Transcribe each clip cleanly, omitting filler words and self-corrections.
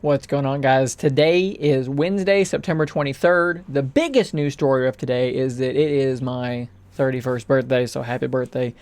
What's going on, guys? Today is Wednesday, September 23rd. The biggest news story of today is that it is my 31st birthday, so happy birthday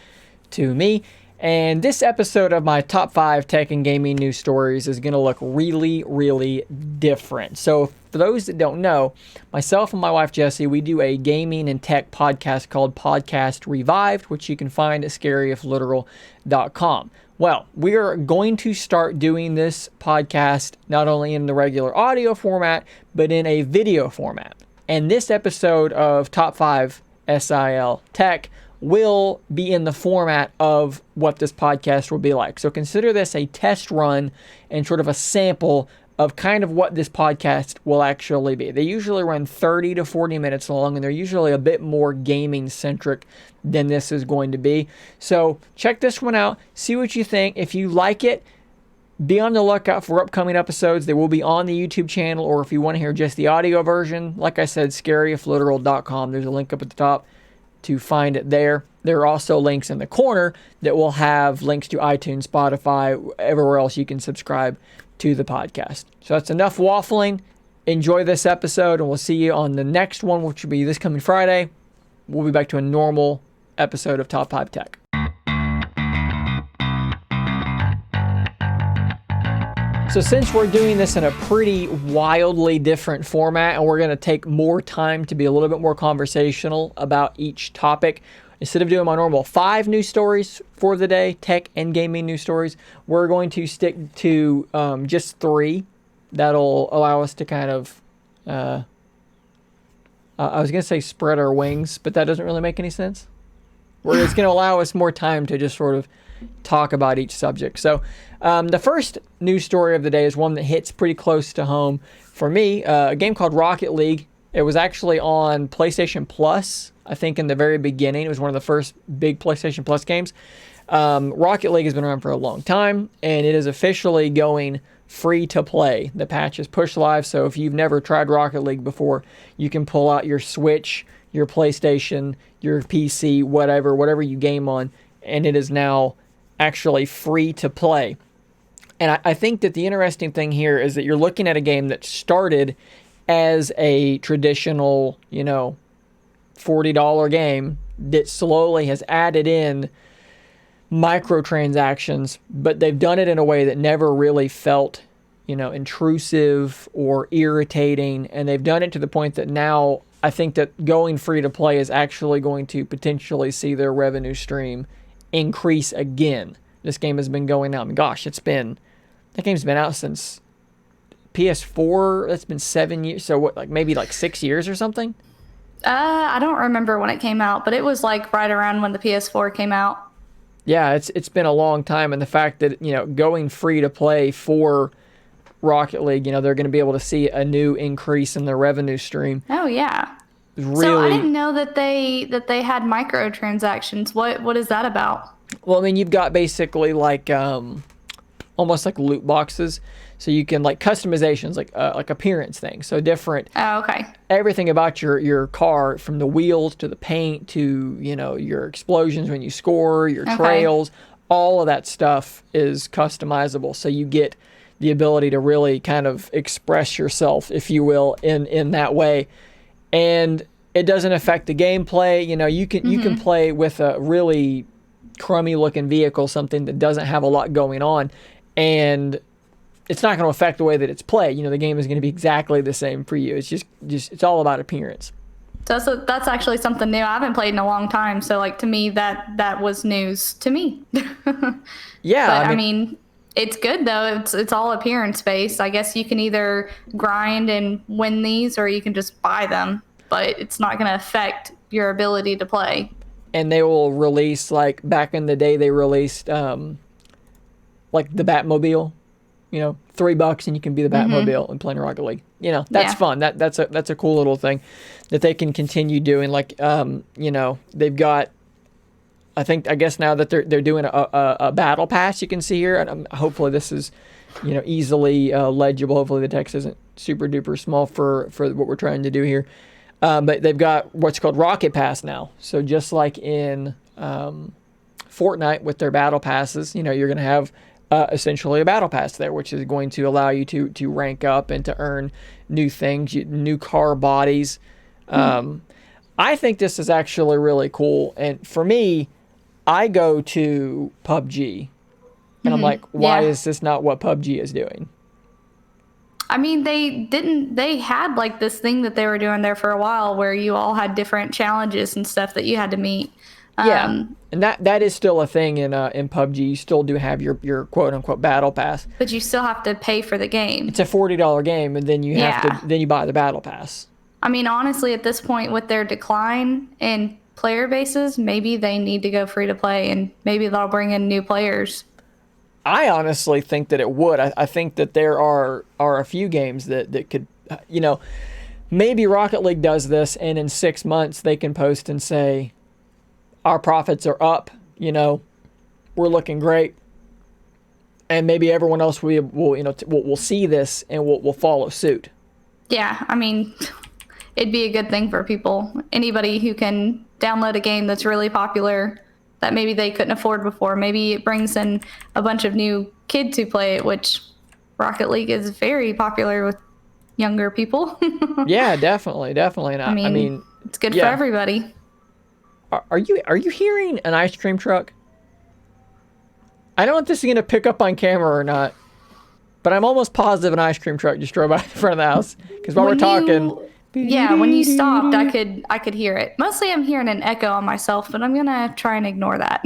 to me. And this episode of my top 5 tech and gaming news stories is going to look really, really different. So for those that don't know, myself and my wife Jessie, we do a gaming and tech podcast called Podcast Revived, which you can find at scaryifliteral.com. Well, we are going to start doing this podcast not only in the regular audio format, but in a video format. And this episode of Top 5 SiL Tech will be in the format of what this podcast will be like. So consider this a test run and sort of a sample of kind of what this podcast will actually be. They usually run 30 to 40 minutes long, and they're usually a bit more gaming-centric than this is going to be. So check this one out. See what you think. If you like it, be on the lookout for upcoming episodes. They will be on the YouTube channel, or if you want to hear just the audio version, like I said, scaryifliteral.com. There's a link up at the top to find it there. There are also links in the corner that will have links to iTunes, Spotify, everywhere else you can subscribe to the podcast. So that's enough waffling. Enjoy this episode, and we'll see you on the next one, which will be this coming Friday. We'll be back to a normal episode of Top 5 Tech. So since we're doing this in a pretty wildly different format, and we're going to take more time to be a little bit more conversational about each topic, instead of doing my normal 5 news stories for the day, tech and gaming news stories, we're going to stick to just 3. That'll allow us to kind of, I was going to say spread our wings, but that doesn't really make any sense. It's going to allow us more time to just sort of talk about each subject. So the first news story of the day is one that hits pretty close to home for me. A game called Rocket League. It was actually on PlayStation Plus, I think, in the very beginning. It was one of the first big PlayStation Plus games. Rocket League has been around for a long time, and it is officially going free to play. The patch is push live, so if you've never tried Rocket League before, you can pull out your Switch, your PlayStation, your PC, whatever you game on, and it is now actually free to play. And I think that the interesting thing here is that you're looking at a game that started as a traditional, $40 game that slowly has added in microtransactions, but they've done it in a way that never really felt, intrusive or irritating. And they've done it to the point that now I think that going free to play is actually going to potentially see their revenue stream increase again. This game has been going out. That game's been out since PS4. That's been 7 years. So what, maybe 6 years or something? I don't remember when it came out, but it was right around when the PS4 came out. Yeah, it's been a long time, and the fact that going free to play for Rocket League, they're going to be able to see a new increase in their revenue stream. Oh yeah. Really, so I didn't know that they had microtransactions. What is that about? Well, you've got basically almost like loot boxes. So you can customizations, like appearance things. So different. Oh, okay. Everything about your car, from the wheels to the paint to your explosions when you score, your trails, all of that stuff is customizable. So you get the ability to really kind of express yourself, if you will, in that way, and it doesn't affect the gameplay. You can play with a really crummy looking vehicle, something that doesn't have a lot going on, and it's not going to affect the way that it's played. The game is going to be exactly the same for you. It's just it's all about appearance. So that's actually something new. I haven't played in a long time, so to me that was news to me. Yeah, but I mean it's good though. It's all appearance based. I guess you can either grind and win these, or you can just buy them, but it's not going to affect your ability to play. And they will release, back in the day, they released the Batmobile. $3 and you can be the Batmobile and playing Rocket League. That's fun. That's a cool little thing that they can continue doing. They've got, I guess now that they're doing a battle pass, you can see here, and hopefully this is, easily legible. Hopefully the text isn't super duper small for what we're trying to do here. But they've got what's called Rocket Pass now. So just like in Fortnite with their battle passes, you're going to have essentially a battle pass there, which is going to allow you to rank up and to earn new things, new car bodies. I think this is actually really cool. And for me, I go to PUBG, and I'm like, why is this not what PUBG is doing? I mean, they had like this thing that they were doing there for a while where you all had different challenges and stuff that you had to meet. Yeah, and that is still a thing in PUBG. You still do have your quote unquote battle pass, but you still have to pay for the game. It's a $40 game, and then you have to then you buy the battle pass. I mean, honestly, at this point, with their decline in player bases, maybe they need to go free to play, and maybe they'll bring in new players. I honestly think that it would. I think that there are a few games that could, maybe Rocket League does this, and in 6 months they can post and say, our profits are up, we're looking great. And maybe everyone else will see this and will follow suit. Yeah, I mean, it'd be a good thing for people. Anybody who can download a game that's really popular that maybe they couldn't afford before. Maybe it brings in a bunch of new kids who play it, which Rocket League is very popular with younger people. Yeah, definitely. And I mean, it's good for everybody. Are you hearing an ice cream truck? I don't know if this is going to pick up on camera or not, but I'm almost positive an ice cream truck just drove by the front of the house. Because while we're talking... Yeah, when you stopped, I could hear it. Mostly I'm hearing an echo on myself, but I'm going to try and ignore that.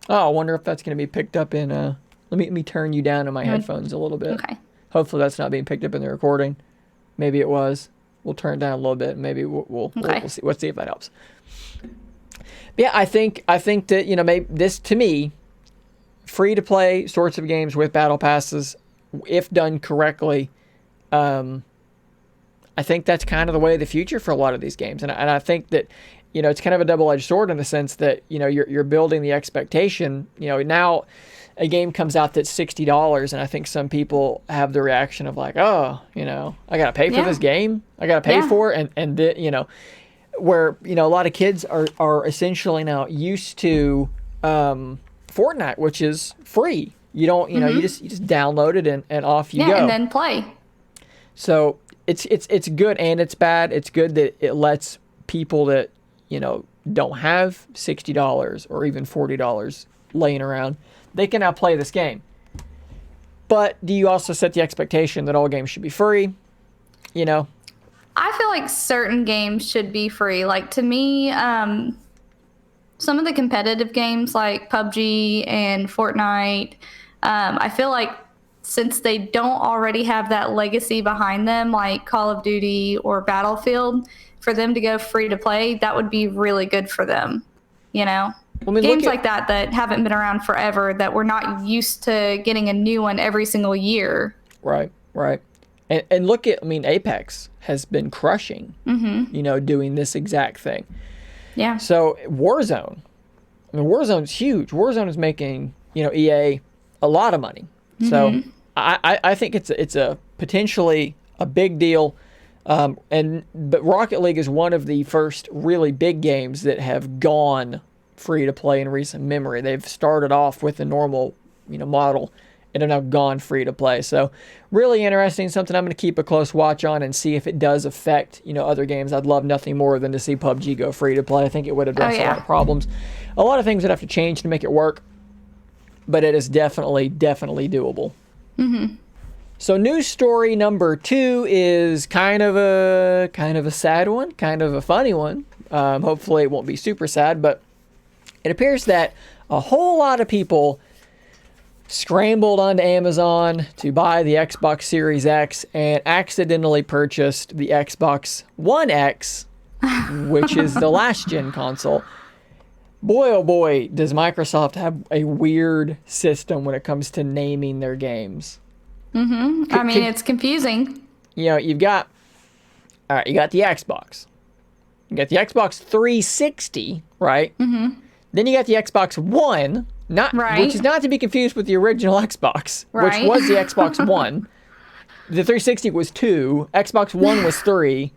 Oh, I wonder if that's going to be picked up in... Let me turn you down in my headphones a little bit. Okay. Hopefully that's not being picked up in the recording. Maybe it was. We'll turn it down a little bit. Maybe we'll see. Let's see if that helps. But yeah, I think that, maybe this, to me, free-to-play sorts of games with battle passes, if done correctly, I think that's kind of the way of the future for a lot of these games. And I think that, it's kind of a double-edged sword in the sense that, you're building the expectation. Now a game comes out that's $60, and I think some people have the reaction of like, oh, I got to pay for this game. I got to pay for it. And where, a lot of kids are essentially now used to Fortnite, which is free. You don't, you just download it and off you go. Yeah, and then play. So it's good and it's bad. It's good that it lets people that, don't have $60 or even $40 laying around, they can now play this game. But do you also set the expectation that all games should be free? I feel like certain games should be free. Like, to me, some of the competitive games like PUBG and Fortnite, I feel like since they don't already have that legacy behind them, like Call of Duty or Battlefield, for them to go free to play, that would be really good for them. Games like that haven't been around forever, that we're not used to getting a new one every single year. Right. And look at, Apex has been crushing, doing this exact thing. Yeah. So Warzone, Warzone's huge. Warzone is making, EA a lot of money. So I think it's a potentially a big deal. But Rocket League is one of the first really big games that have gone free to play in recent memory. They've started off with a normal, model and have now gone free to play. So really interesting, something I'm going to keep a close watch on and see if it does affect, other games. I'd love nothing more than to see PUBG go free to play. I think it would address a lot of problems. A lot of things would have to change to make it work, but it is definitely doable. So news story number 2 is kind of a sad one, kind of a funny one. Hopefully it won't be super sad, but it appears that a whole lot of people scrambled onto Amazon to buy the Xbox Series X and accidentally purchased the Xbox One X, which is the last gen console. Boy, oh boy, does Microsoft have a weird system when it comes to naming their games. It's confusing. You've got, all right, you got the Xbox. You got the Xbox 360, right? Then you got the Xbox One, which is not to be confused with the original Xbox, which was the Xbox One. The 360 was 2, Xbox One was 3.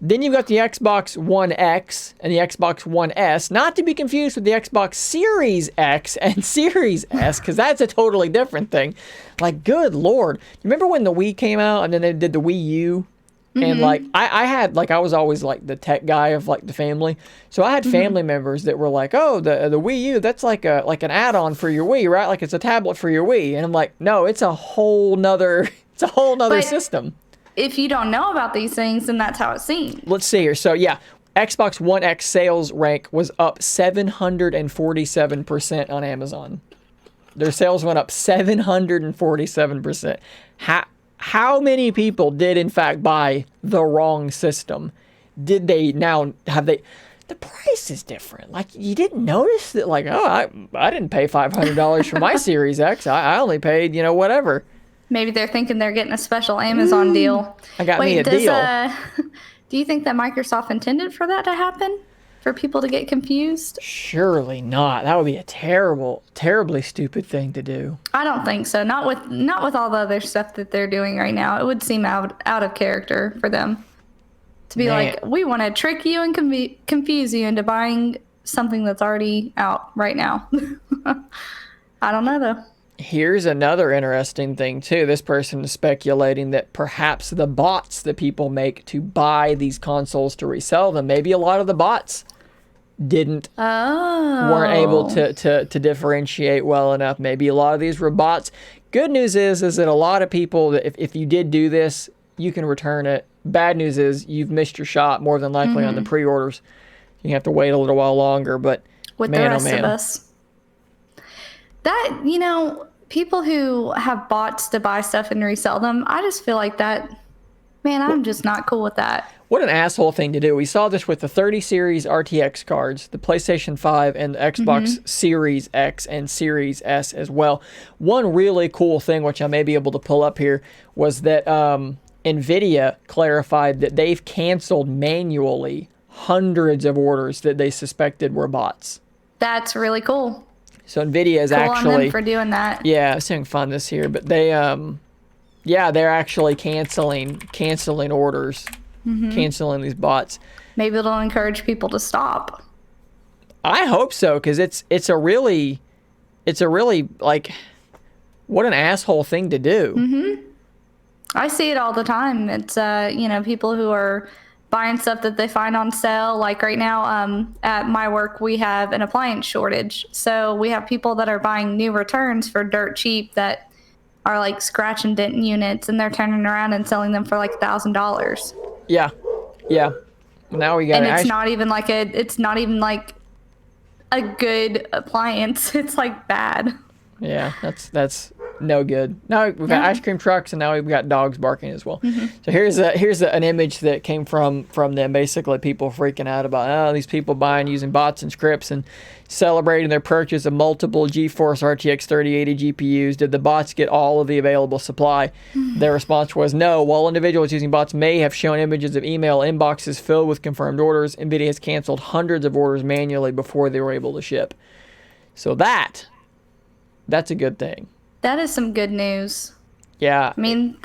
Then you've got the Xbox One X and the Xbox One S, not to be confused with the Xbox Series X and Series S, because that's a totally different thing. Like, good Lord. You remember when the Wii came out and then they did the Wii U? And like, I had, like, I was always like the tech guy of like the family. So I had family members that were like, oh, the Wii U, that's like an add-on for your Wii, right? Like it's a tablet for your Wii. And I'm like, no, it's a whole nother But system. if you don't know about these things, then that's how it seems. Let's see here. So yeah, Xbox One X sales rank was up 747% on Amazon. Their sales went up 747%. How many people did in fact buy the wrong system? Did they now have they? The price is different. Like, you didn't notice that, like, oh, I didn't pay $500 for my Series X. I only paid, whatever. Maybe they're thinking they're getting a special Amazon deal. I got me a deal. Do you think that Microsoft intended for that to happen? For people to get confused? Surely not. That would be a terribly stupid thing to do. I don't think so. Not with all the other stuff that they're doing right now. It would seem out of character for them to be like, we want to trick you and confuse you into buying something that's already out right now. I don't know though. Here's another interesting thing too. This person is speculating that perhaps the bots that people make to buy these consoles to resell them, maybe a lot of the bots weren't able to differentiate well enough. Maybe a lot of these were bots. Good news is that a lot of people, that if you did do this, you can return it. Bad news is you've missed your shot more than likely on the pre-orders. You have to wait a little while longer, but with man, the rest of us. That, people who have bots to buy stuff and resell them, I just feel like that, man, I'm just not cool with that. What an asshole thing to do. We saw this with the 30 series RTX cards, the PlayStation 5, and the Xbox Series X and Series S as well. One really cool thing, which I may be able to pull up here, was that NVIDIA clarified that they've canceled manually hundreds of orders that they suspected were bots. That's really cool. So NVIDIA is cool actually... on them for doing that. Yeah, I was having fun this here, but they... they're actually canceling orders, canceling these bots. Maybe it'll encourage people to stop. I hope so, because it's a really like, what an asshole thing to do. I see it all the time. It's people who are buying stuff that they find on sale. Like right now, at my work, we have an appliance shortage, so we have people that are buying new returns for dirt cheap that are like scratch and dent units, and they're turning around and selling them for like $1,000. Yeah. Now we got. And it's not even like a good appliance. It's like bad. Yeah, that's no good. Now we've got ice cream trucks, and now we've got dogs barking as well. So here's an image that came from them. Basically, people freaking out about these people buying using bots and scripts and celebrating their purchase of multiple GeForce RTX 3080 GPUs. Did the bots get all of the available supply? Their response was no. While individuals using bots may have shown images of email inboxes filled with confirmed orders, NVIDIA has canceled hundreds of orders manually before they were able to ship. So that's a good thing. That is some good news. Yeah. I mean,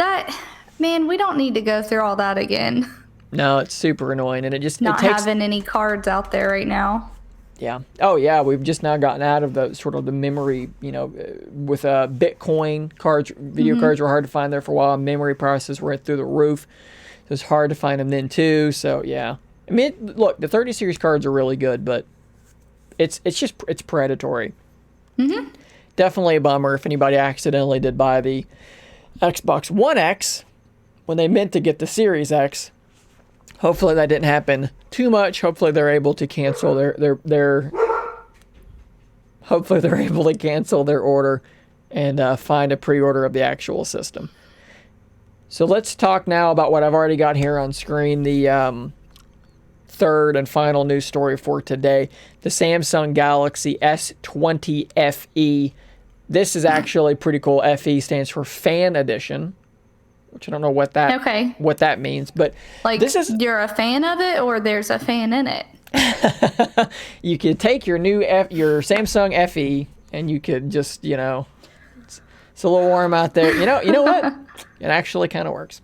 we don't need to go through all that again. No, it's super annoying, and it takes... having any cards out there right now. Yeah. Oh, yeah, we've just now gotten out of the sort of the memory, with Bitcoin cards, video cards were hard to find there for a while. Memory prices were through the roof. So it's hard to find them then, too. So, yeah. I mean, look, the 30 series cards are really good, but it's predatory. Definitely a bummer if anybody accidentally did buy the Xbox One X when they meant to get the Series X. Hopefully that didn't happen too much. Hopefully they're able to cancel hopefully they're able to cancel their order and find a pre-order of the actual system. So let's talk now about what I've already got here on screen, the third and final news story for today, the Samsung Galaxy S20 FE. This is actually pretty cool. FE stands for Fan Edition, which I don't know what that means, but like, you're a fan of it, or there's a fan in it. You could take your Samsung FE and you could just, it's a little warm out there. You know what? It actually kind of works.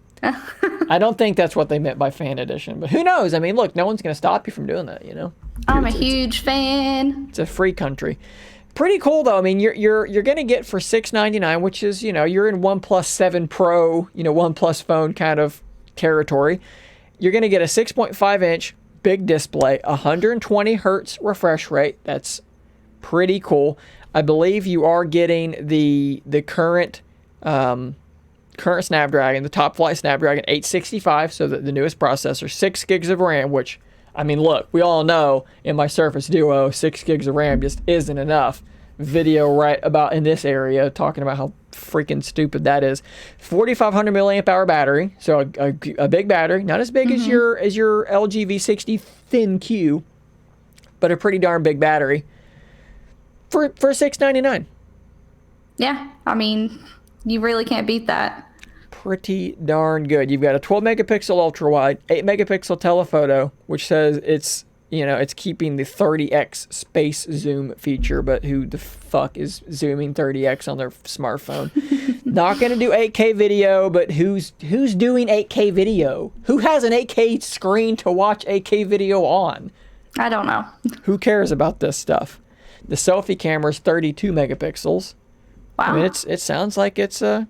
I don't think that's what they meant by fan edition, but who knows? I mean, look, no one's going to stop you from doing that, you know? I'm a huge fan. It's a free country. Pretty cool though. I mean, you're going to get for $699, which is, you know, you're in OnePlus 7 Pro, you know, OnePlus phone kind of territory. You're going to get a 6.5 inch big display, 120 hertz refresh rate. That's pretty cool. I believe you are getting the current Snapdragon, the top flight Snapdragon 865, so the newest processor, 6 gigs of RAM, which, I mean, look, we all know in my Surface Duo, 6 gigs of RAM just isn't enough. Video right about in this area talking about how freaking stupid that is. 4,500 milliamp hour battery, so a big battery, not as big as your LG V60 Thin Q, but a pretty darn big battery for $699. Yeah, I mean, you really can't beat that. Pretty darn good. You've got a 12 megapixel ultra wide, 8 megapixel telephoto, which says it's, you know, it's keeping the 30x space zoom feature, but who the fuck is zooming 30x on their smartphone? Not going to do 8K video, but who's doing 8K video? Who has an 8K screen to watch 8K video on? I don't know. Who cares about this stuff? The selfie camera is 32 megapixels. Wow. I mean, it sounds like it's a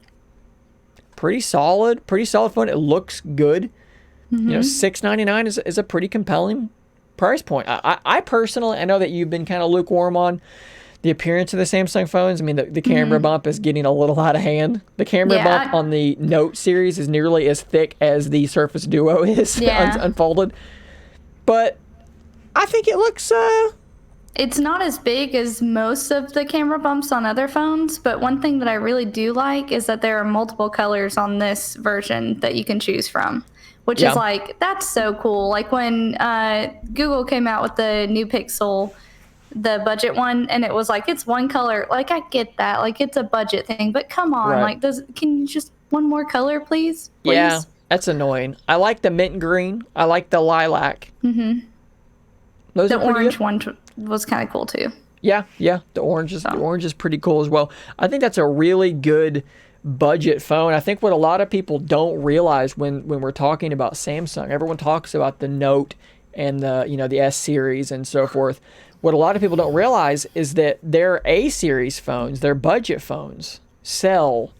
pretty solid phone. It looks good. You know, $699 is a pretty compelling price point. I personally, I know that you've been kind of lukewarm on the appearance of the Samsung phones. I mean, the camera bump is getting a little out of hand. The camera bump on the Note series is nearly as thick as the Surface Duo is unfolded. But I think it looks... It's not as big as most of the camera bumps on other phones, but one thing that I really do like is that there are multiple colors on this version that you can choose from, which is like, that's so cool. Like when Google came out with the new Pixel, the budget one, and it was like, it's one color. Like, I get that. Like, it's a budget thing, but come on. Like, can you just one more color, please? Yeah, that's annoying. I like the mint green. I like the lilac. Those the are pretty orange good. one was kind of cool too. Yeah. The orange is pretty cool as well. I think that's a really good budget phone. I think what a lot of people don't realize when we're talking about Samsung, everyone talks about the Note and the S series and so forth. What a lot of people don't realize is that their A series phones, their budget phones, sell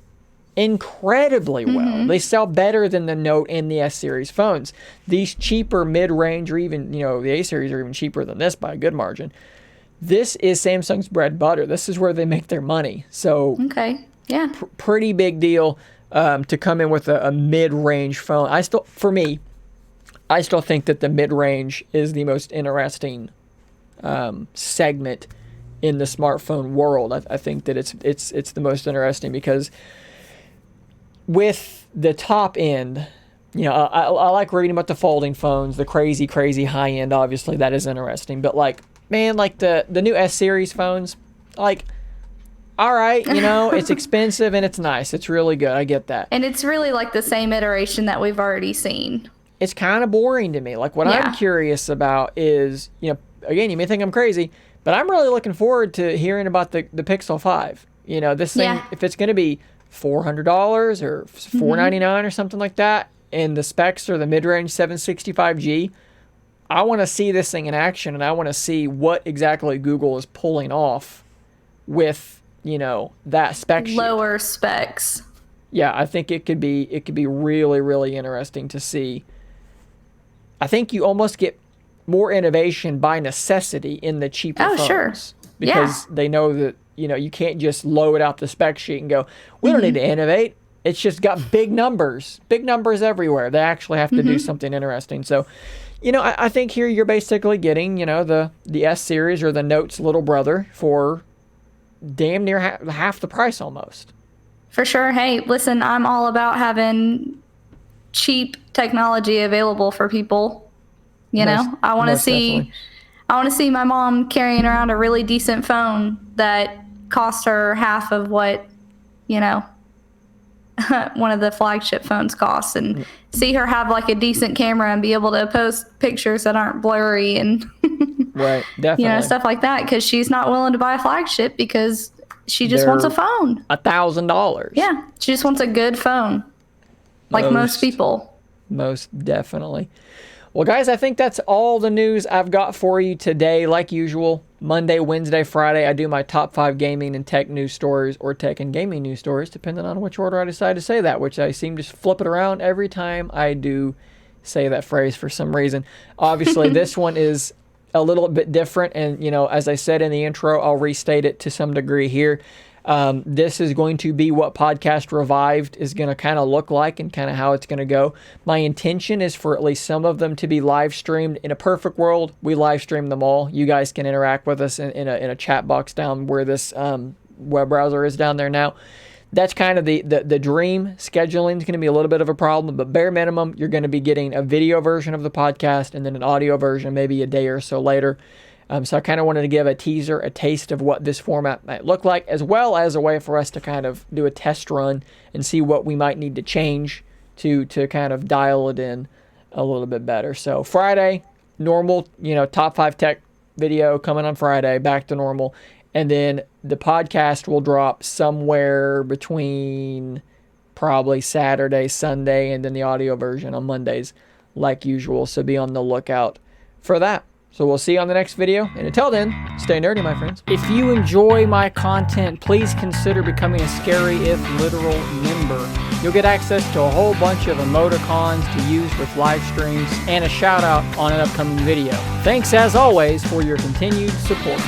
incredibly well. They sell better than the Note and the S series phones. These cheaper mid-range, or even the A series are even cheaper than this by a good margin. This is Samsung's bread and butter. This is where they make their money. So pretty big deal to come in with a mid-range phone. I still think that the mid-range is the most interesting segment in the smartphone world. I think that it's the most interesting because with the top end, I like reading about the folding phones, the crazy high end. Obviously, that is interesting. But like the new S series phones, like, all right, it's expensive and it's nice. It's really good. I get that. And it's really like the same iteration that we've already seen. It's kind of boring to me. Like what I'm curious about is, again, you may think I'm crazy, but I'm really looking forward to hearing about the Pixel 5. This thing, if it's going to be $400 or $499 or something like that, and the specs are the mid-range 765G, I want to see this thing in action, and I want to see what exactly Google is pulling off with that spec sheet. Lower specs. Yeah, I think it could be really, really interesting to see. I think you almost get more innovation by necessity in the cheaper phones. Sure. Because they know that you can't just load out the spec sheet and go, we don't need to innovate. It's just got big numbers everywhere. They actually have to do something interesting. So, I think here you're basically getting, the S series or the Note's little brother for damn near half the price almost. For sure. Hey, listen, I'm all about having cheap technology available for people. I want to see my mom carrying around a really decent phone that cost her half of what, one of the flagship phones costs, and see her have like a decent camera and be able to post pictures that aren't blurry and right, definitely, stuff like that, because she's not willing to buy a flagship because she just wants a phone. $1,000. Yeah, she just wants a good phone, like most people. Most definitely. Well, guys, I think that's all the news I've got for you today. Like usual, Monday, Wednesday, Friday, I do my top 5 gaming and tech news stories, or tech and gaming news stories, depending on which order I decide to say that, which I seem to flip it around every time I do say that phrase for some reason. Obviously, this one is a little bit different, and, as I said in the intro, I'll restate it to some degree here. This is going to be what Podcast Revived is going to kind of look like and kind of how it's going to go. My intention is for at least some of them to be live streamed. In a perfect world, we live stream them all. You guys can interact with us in a chat box down where this web browser is down there now. That's kind of the dream. Scheduling is going to be a little bit of a problem, but bare minimum, you're going to be getting a video version of the podcast and then an audio version maybe a day or so later. So I kind of wanted to give a teaser, a taste of what this format might look like, as well as a way for us to kind of do a test run and see what we might need to change to kind of dial it in a little bit better. So Friday, normal, top 5 tech video coming on Friday, back to normal. And then the podcast will drop somewhere between probably Saturday, Sunday, and then the audio version on Mondays like usual. So be on the lookout for that. So we'll see you on the next video. And until then, stay nerdy, my friends. If you enjoy my content, please consider becoming a Scary If Literal member. You'll get access to a whole bunch of emoticons to use with live streams and a shout out on an upcoming video. Thanks as always for your continued support.